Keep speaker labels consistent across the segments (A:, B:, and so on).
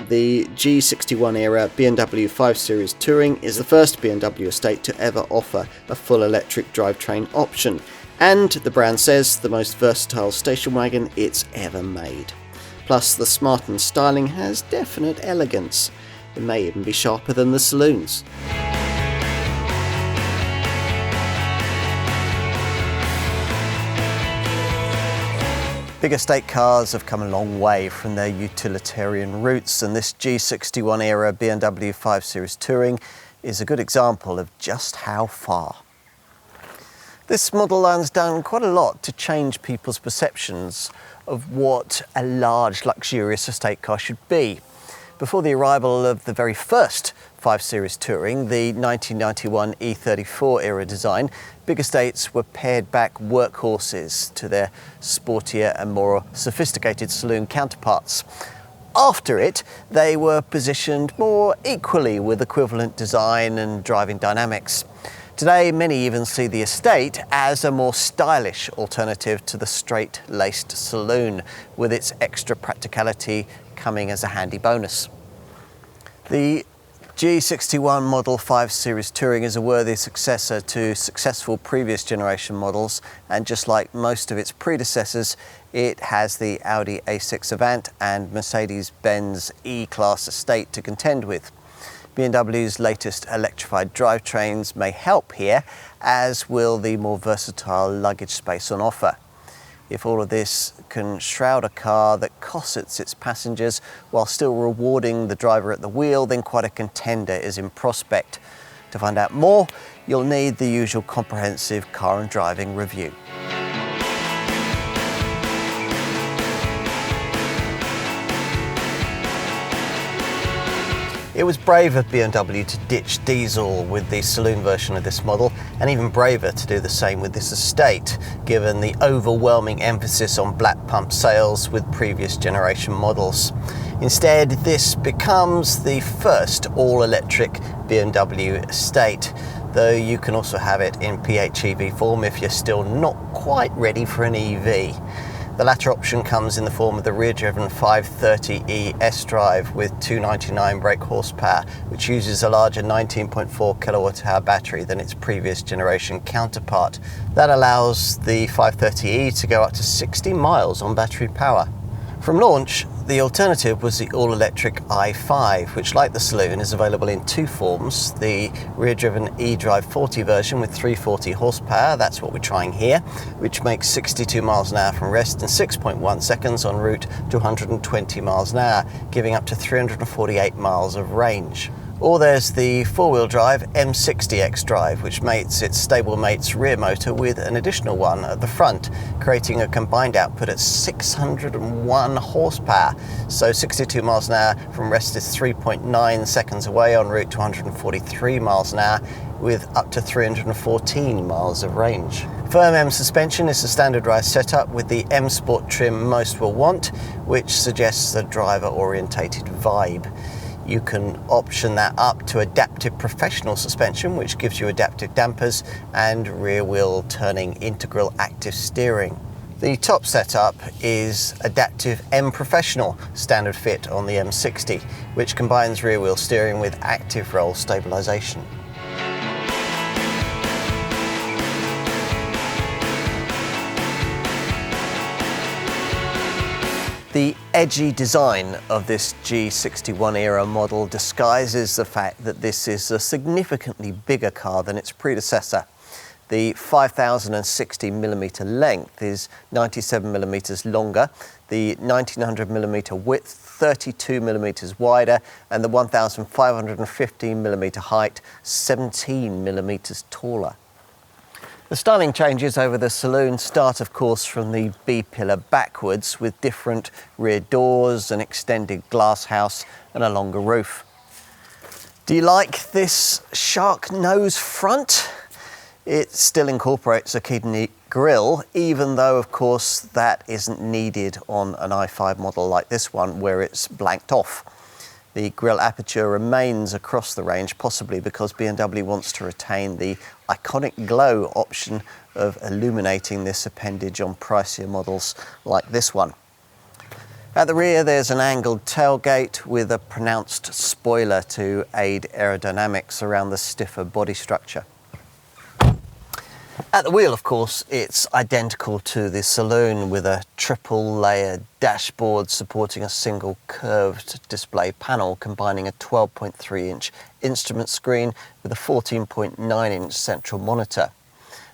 A: The G61-era BMW 5 Series Touring is the first BMW estate to ever offer a full electric drivetrain option, and the brand says the most versatile station wagon it's ever made. Plus, the smartened styling has definite elegance. It may even be sharper than the saloons. Big estate cars have come a long way from their utilitarian roots, and this G61-era BMW 5 Series Touring is a good example of just how far. This model line's done quite a lot to change people's perceptions of what a large, luxurious estate car should be. Before the arrival of the very first 5 Series Touring, the 1991 E34 era design, big estates were pared back workhorses to their sportier and more sophisticated saloon counterparts. After it, they were positioned more equally with equivalent design and driving dynamics. Today, many even see the estate as a more stylish alternative to the straight-laced saloon, with its extra practicality coming as a handy bonus. The G61 Model 5 Series Touring is a worthy successor to successful previous generation models, and just like most of its predecessors, it has the Audi A6 Avant and Mercedes-Benz E-Class estate to contend with. BMW's latest electrified drivetrains may help here, as will the more versatile luggage space on offer. If all of this can shroud a car that cossets its passengers while still rewarding the driver at the wheel, then quite a contender is in prospect. To find out more, you'll need the usual comprehensive car and driving review. It was brave of BMW to ditch diesel with the saloon version of this model, and even braver to do the same with this estate, given the overwhelming emphasis on black pump sales with previous generation models. Instead, this becomes the first all-electric BMW estate, though you can also have it in PHEV form if you're still not quite ready for an EV. The latter option comes in the form of the rear-driven 530e S-Drive with 299 brake horsepower, which uses a larger 19.4 kilowatt-hour battery than its previous generation counterpart. That allows the 530e to go up to 60 miles on battery power. From launch, the alternative was the all-electric i5, which, like the saloon, is available in two forms. The rear-driven eDrive 40 version with 340 horsepower, that's what we're trying here, which makes 62 miles an hour from rest and 6.1 seconds en route to 120 miles an hour, giving up to 348 miles of range. Or there's the four-wheel drive M60 X-Drive, which mates its stablemate's rear motor with an additional one at the front, creating a combined output at 601 horsepower. So 62 miles an hour from rest is 3.9 seconds away en route to 143 miles an hour, with up to 314 miles of range. Firm M suspension is the standardized setup with the M Sport trim most will want, which suggests a driver-orientated vibe. You can option that up to adaptive professional suspension, which gives you adaptive dampers and rear wheel turning integral active steering. The top setup is adaptive M Professional, standard fit on the M60, which combines rear wheel steering with active roll stabilization. The edgy design of this G61-era model disguises the fact that this is a significantly bigger car than its predecessor. The 5,060mm length is 97mm longer, the 1900mm width 32mm wider, and the 1,515mm height 17mm taller. The styling changes over the saloon start, of course, from the B-pillar backwards, with different rear doors, an extended glass house and a longer roof. Do you like this shark nose front? It still incorporates a kidney grille, even though, of course, that isn't needed on an i5 model like this one, where it's blanked off. The grille aperture remains across the range, possibly because BMW wants to retain the iconic glow option of illuminating this appendage on pricier models like this one. At the rear there's an angled tailgate with a pronounced spoiler to aid aerodynamics around the stiffer body structure. At the wheel, of course, it's identical to the saloon with a triple layered dashboard supporting a single curved display panel combining a 12.3-inch instrument screen with a 14.9-inch central monitor.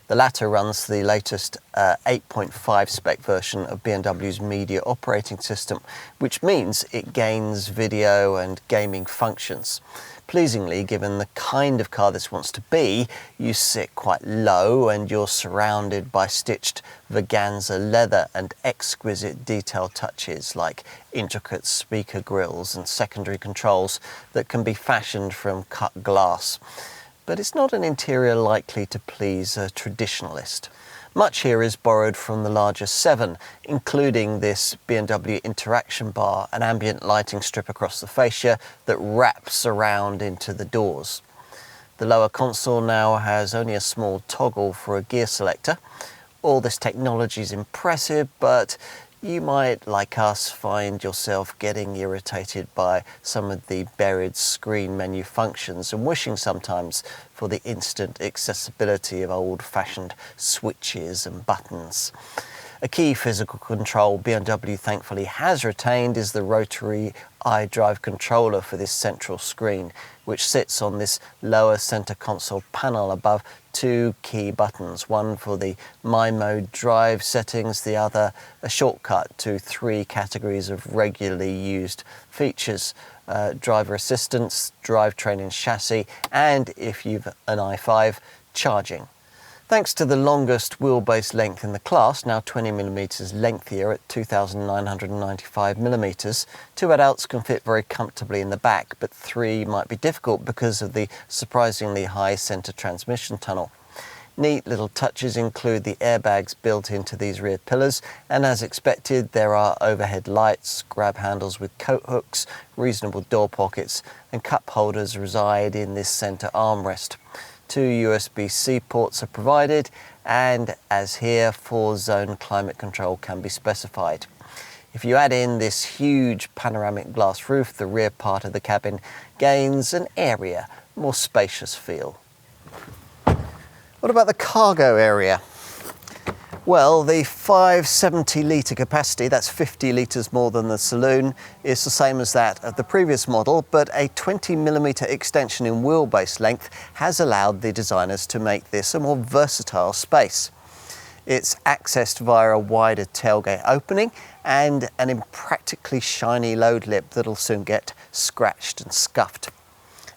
A: The latter runs the latest 8.5 spec version of BMW's media operating system, which means it gains video and gaming functions. Pleasingly, given the kind of car this wants to be, you sit quite low and you're surrounded by stitched Vaganza leather and exquisite detail touches like intricate speaker grills and secondary controls that can be fashioned from cut glass. But it's not an interior likely to please a traditionalist. Much here is borrowed from the larger 7, including this BMW interaction bar, an ambient lighting strip across the fascia that wraps around into the doors. The lower console now has only a small toggle for a gear selector. All this technology is impressive, but you might, like us, find yourself getting irritated by some of the buried screen menu functions and wishing sometimes for the instant accessibility of old-fashioned switches and buttons. A key physical control BMW thankfully has retained is the rotary iDrive controller for this central screen, which sits on this lower center console panel above 2 key buttons, one for the My Mode drive settings, the other a shortcut to 3 categories of regularly used features: driver assistance, drivetrain and chassis, and if you've an i5, charging. Thanks to the longest wheelbase length in the class, now 20mm lengthier at 2,995mm, 2 adults can fit very comfortably in the back, but 3 might be difficult because of the surprisingly high centre transmission tunnel. Neat little touches include the airbags built into these rear pillars, and as expected there are overhead lights, grab handles with coat hooks, reasonable door pockets, and cup holders reside in this centre armrest. 2 USB-C ports are provided, and as here, 4-zone climate control can be specified. If you add in this huge panoramic glass roof, the rear part of the cabin gains an airier, more spacious feel. What about the cargo area? Well, the 570-litre capacity, that's 50 litres more than the saloon, is the same as that of the previous model, but a 20mm extension in wheelbase length has allowed the designers to make this a more versatile space. It's accessed via a wider tailgate opening and an impractically shiny load lip that'll soon get scratched and scuffed.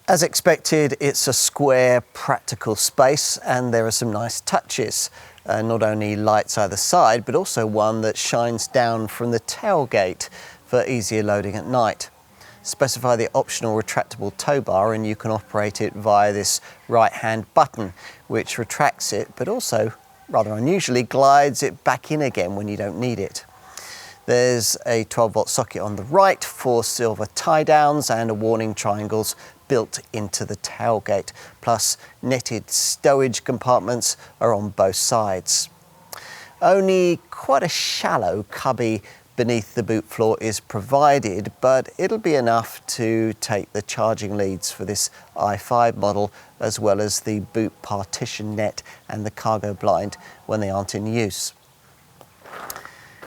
A: As expected, it's a square, practical space, and there are some nice touches. Not only lights either side, but also one that shines down from the tailgate for easier loading at night. Specify the optional retractable tow bar and you can operate it via this right-hand button, which retracts it, but also, rather unusually, glides it back in again when you don't need it. There's a 12-volt socket on the right, 4 silver tie-downs and a warning triangles built into the tailgate, plus netted stowage compartments are on both sides. Only quite a shallow cubby beneath the boot floor is provided, but it'll be enough to take the charging leads for this i5 model, as well as the boot partition net and the cargo blind when they aren't in use.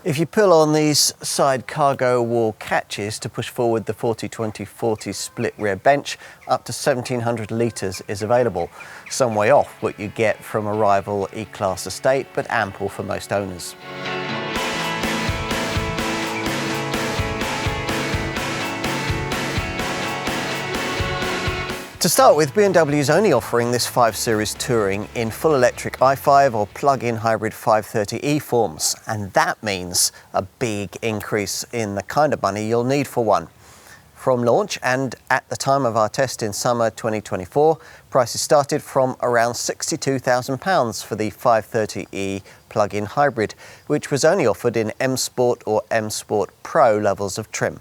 A: If you pull on these side cargo wall catches to push forward the 40-20-40 split rear bench, up to 1,700 litres is available. Some way off what you get from a rival E-Class estate, but ample for most owners. To start with, BMW is only offering this 5 Series Touring in full electric i5 or plug-in hybrid 530e forms, and that means a big increase in the kind of money you'll need for one. From launch and at the time of our test in summer 2024, prices started from around £62,000 for the 530e plug-in hybrid, which was only offered in M Sport or M Sport Pro levels of trim.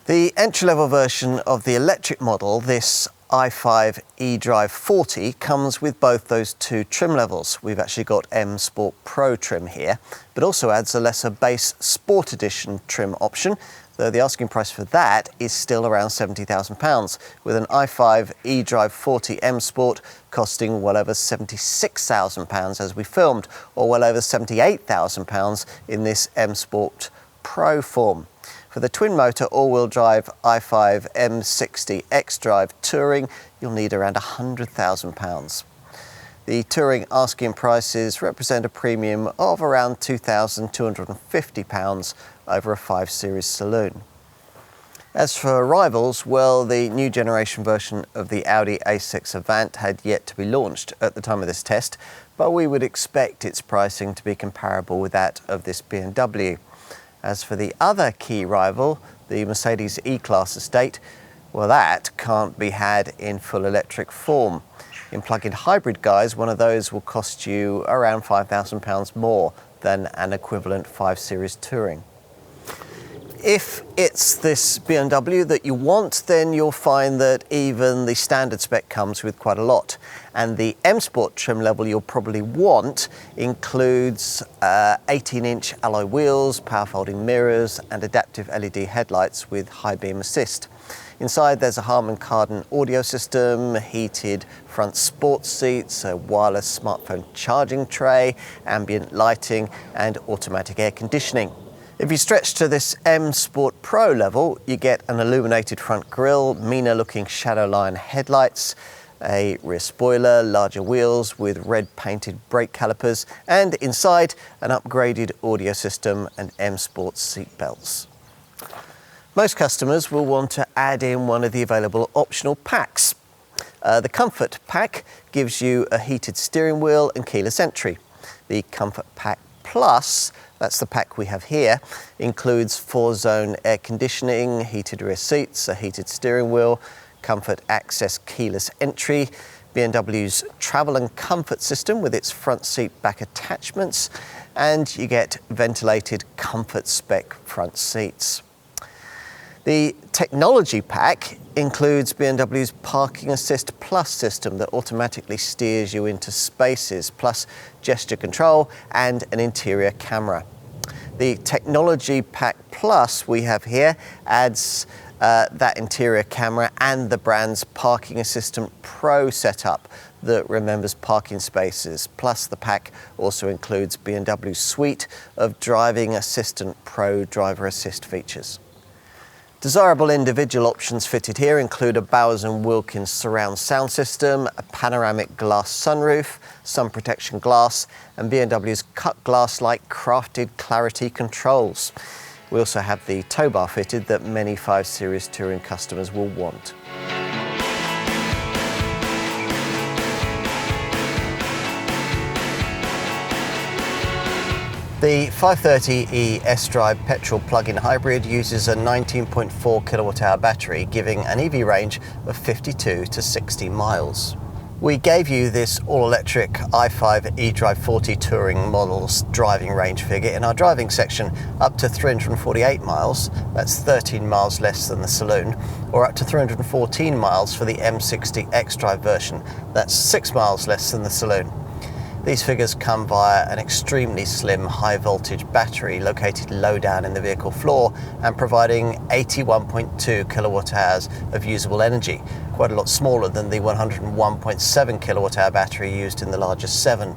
A: The entry-level version of the electric model, this i5 eDrive 40 comes with both those two trim levels. We've actually got M Sport Pro trim here, but also adds a lesser base Sport Edition trim option, though the asking price for that is still around £70,000, with an i5 eDrive 40 M Sport costing well over £76,000 as we filmed, or well over £78,000 in this M Sport Pro form. For the twin-motor all-wheel drive i5 M60 xDrive Touring, you'll need around £100,000. The Touring asking prices represent a premium of around £2,250 over a 5 Series Saloon. As for rivals, well, the new generation version of the Audi A6 Avant had yet to be launched at the time of this test, but we would expect its pricing to be comparable with that of this BMW. As for the other key rival, the Mercedes E-Class estate, well, that can't be had in full electric form. In plug-in hybrid guise, one of those will cost you around £5,000 more than an equivalent 5 Series Touring. If it's this BMW that you want, then you'll find that even the standard spec comes with quite a lot. And the M Sport trim level you'll probably want includes 18-inch alloy wheels, power folding mirrors, and adaptive LED headlights with high beam assist. Inside there's a Harman Kardon audio system, heated front sports seats, a wireless smartphone charging tray, ambient lighting, and automatic air conditioning. If you stretch to this M Sport Pro level, you get an illuminated front grille, meaner looking shadow line headlights, a rear spoiler, larger wheels with red painted brake calipers, and inside an upgraded audio system and M Sport seat belts. Most customers will want to add in one of the available optional packs. The Comfort Pack gives you a heated steering wheel and keyless entry. The Comfort Pack Plus, that's the pack we have here, includes 4-zone air conditioning, heated rear seats, a heated steering wheel, Comfort Access keyless entry, BMW's travel and comfort system with its front seat back attachments, and you get ventilated Comfort spec front seats. The Technology Pack includes BMW's Parking Assist Plus system that automatically steers you into spaces, plus gesture control and an interior camera. The Technology Pack Plus we have here adds that interior camera and the brand's Parking Assistant Pro setup that remembers parking spaces. Plus the pack also includes BMW's suite of Driving Assistant Pro driver assist features. Desirable individual options fitted here include a Bowers & Wilkins surround sound system, a panoramic glass sunroof, sun protection glass, and BMW's cut glass-like crafted clarity controls. We also have the tow bar fitted that many 5 Series Touring customers will want. The 530e S-Drive petrol plug-in hybrid uses a 19.4 kilowatt-hour battery, giving an EV range of 52 to 60 miles. We gave you this all-electric i5 eDrive 40 Touring model's driving range figure in our driving section, up to 348 miles, that's 13 miles less than the Saloon, or up to 314 miles for the M60 xDrive version, that's 6 miles less than the Saloon. These figures come via an extremely slim high-voltage battery located low down in the vehicle floor and providing 81.2 kilowatt-hours of usable energy, quite a lot smaller than the 101.7 kilowatt-hour battery used in the larger 7.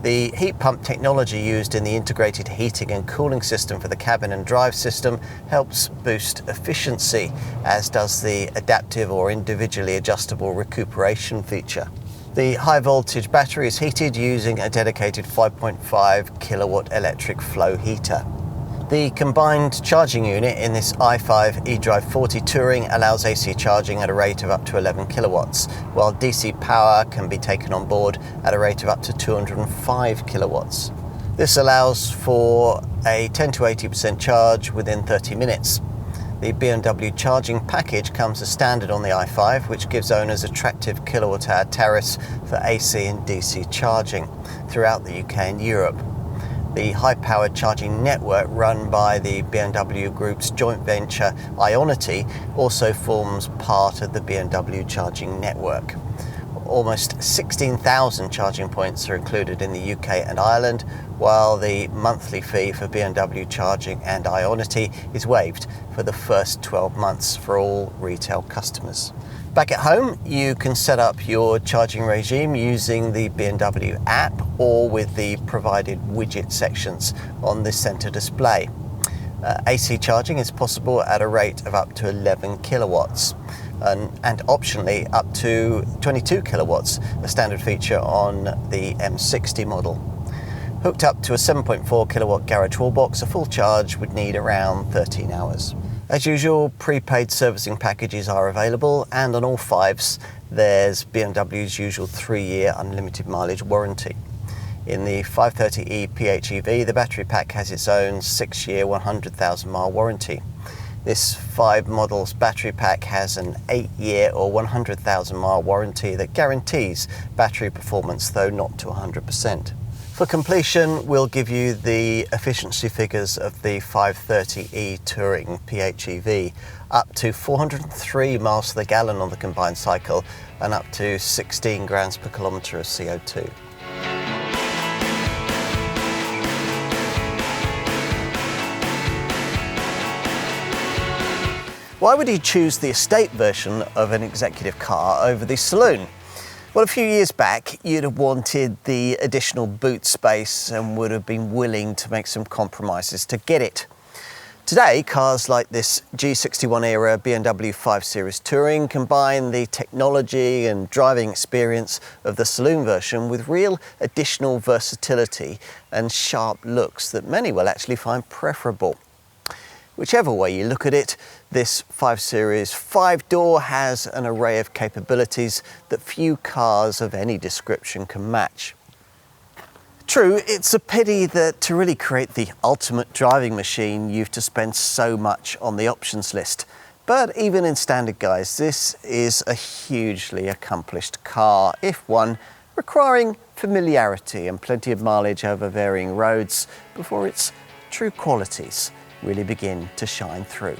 A: The heat pump technology used in the integrated heating and cooling system for the cabin and drive system helps boost efficiency, as does the adaptive or individually adjustable recuperation feature. The high voltage battery is heated using a dedicated 5.5 kilowatt electric flow heater. The combined charging unit in this i5 eDrive 40 Touring allows AC charging at a rate of up to 11 kilowatts, while DC power can be taken on board at a rate of up to 205 kilowatts. This allows for a 10 to 80% charge within 30 minutes. The BMW charging package comes as standard on the i5, which gives owners attractive kilowatt-hour tariffs for AC and DC charging throughout the UK and Europe. The high-powered charging network run by the BMW Group's joint venture Ionity also forms part of the BMW charging network. Almost 16,000 charging points are included in the UK and Ireland, while the monthly fee for BMW charging and Ionity is waived for the first 12 months for all retail customers. Back at home, you can set up your charging regime using the BMW app or with the provided widget sections on the centre display. AC charging is possible at a rate of up to 11 kilowatts. And optionally up to 22 kilowatts, a standard feature on the M60 model. Hooked up to a 7.4 kilowatt garage wall box, a full charge would need around 13 hours. As usual, prepaid servicing packages are available, and on all fives there's BMW's usual 3-year unlimited mileage warranty. In the 530e PHEV, the battery pack has its own 6-year 100,000 mile warranty. This 5 model's battery pack has an 8-year or 100,000 mile warranty that guarantees battery performance, though not to 100%. For completion, we'll give you the efficiency figures of the 530e Touring PHEV, up to 403 miles to the gallon on the combined cycle and up to 16 grams per kilometre of CO2. Why would you choose the estate version of an executive car over the saloon? Well, a few years back, you'd have wanted the additional boot space and would have been willing to make some compromises to get it. Today, cars like this G61-era BMW 5 Series Touring combine the technology and driving experience of the saloon version with real additional versatility and sharp looks that many will actually find preferable. Whichever way you look at it, this 5 Series 5-door has an array of capabilities that few cars of any description can match. True, it's a pity that to really create the ultimate driving machine, you've to spend so much on the options list. But even in standard guise, this is a hugely accomplished car, if one requiring familiarity and plenty of mileage over varying roads before its true qualities really begin to shine through.